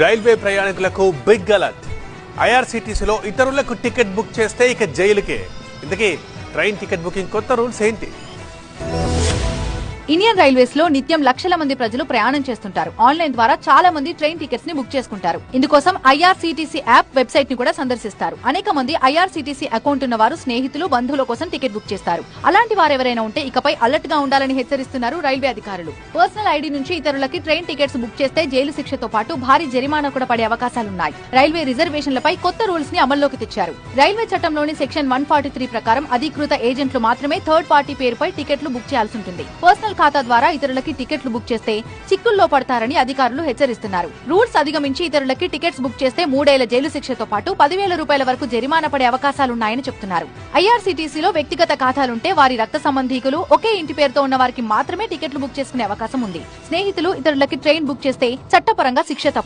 Railway ప్రయాణికులకు big alert. ఐఆర్సీటీసీలో ఇతరులకు ticket book చేస్తే ఇక జైలుకే. ఇంతకీ ట్రైన్ టికెట్ బుకింగ్ కొత్త రూల్స్ ఏంటి? ఇండియన్ రైల్వేస్ లో నిత్యం లక్షల మంది ప్రజలు ప్రయాణం చేస్తుంటారు. ఆన్లైన్ ద్వారా చాలా మంది ట్రైన్ టికెట్స్ ని బుక్ చేసుకుంటారు. ఇందుకోసం ఐఆర్సీటీసీ యాప్, వెబ్సైట్ ని కూడా సందర్శిస్తారు. అనేక మంది ఐఆర్సీటీసీ అకౌంట్ ఉన్న వారు స్నేహితులు, బంధువుల కోసం టికెట్ బుక్ చేస్తారు. అలాంటి వారెవరైనా ఉంటే ఇకపై అలర్ట్ గా ఉండాలని హెచ్చరిస్తున్నారు రైల్వే అధికారులు. పర్సనల్ ఐడి నుంచి ఇతరులకి ట్రైన్ టికెట్స్ బుక్ చేస్తే జైలు శిక్షతో పాటు భారీ జరిమానా కూడా పడే అవకాశాలున్నాయి. రైల్వే రిజర్వేషన్లపై కొత్త రూల్స్ ని అమల్లోకి తెచ్చారు. రైల్వే చట్టంలోని సెక్షన్ 143 ప్రకారం అధికృత ఏజెంట్లు మాత్రమే థర్డ్ పార్టీ పేరుపై టికెట్లు బుక్ చేయాల్సి ఉంటుంది. పర్సనల్ ఖాతా ద్వారా ఇతరులకి టికెట్లు బుక్ చేస్తే చిక్కుల్లో పడతారని అధికారులు హెచ్చరిస్తున్నారు. రూల్స్ అధిగమించి ఇతరులకి టికెట్స్ బుక్ చేస్తే 3 ఏళ్ల జైలు శిక్షతో పాటు 10,000 రూపాయల వరకు జరిమానా పడే అవకాశాలున్నాయని చెప్తున్నారు. ఐఆర్సీటీసీలో వ్యక్తిగత ఖాతాలుంటే వారి రక్త సంబంధీకులు, ఒకే ఇంటి పేరుతో ఉన్న వారికి మాత్రమే టికెట్లు బుక్ చేసుకునే అవకాశం ఉంది. స్నేహితులు ఇతరులకి ట్రైన్ బుక్ చేస్తే చట్టపరంగా శిక్ష తప్పదు.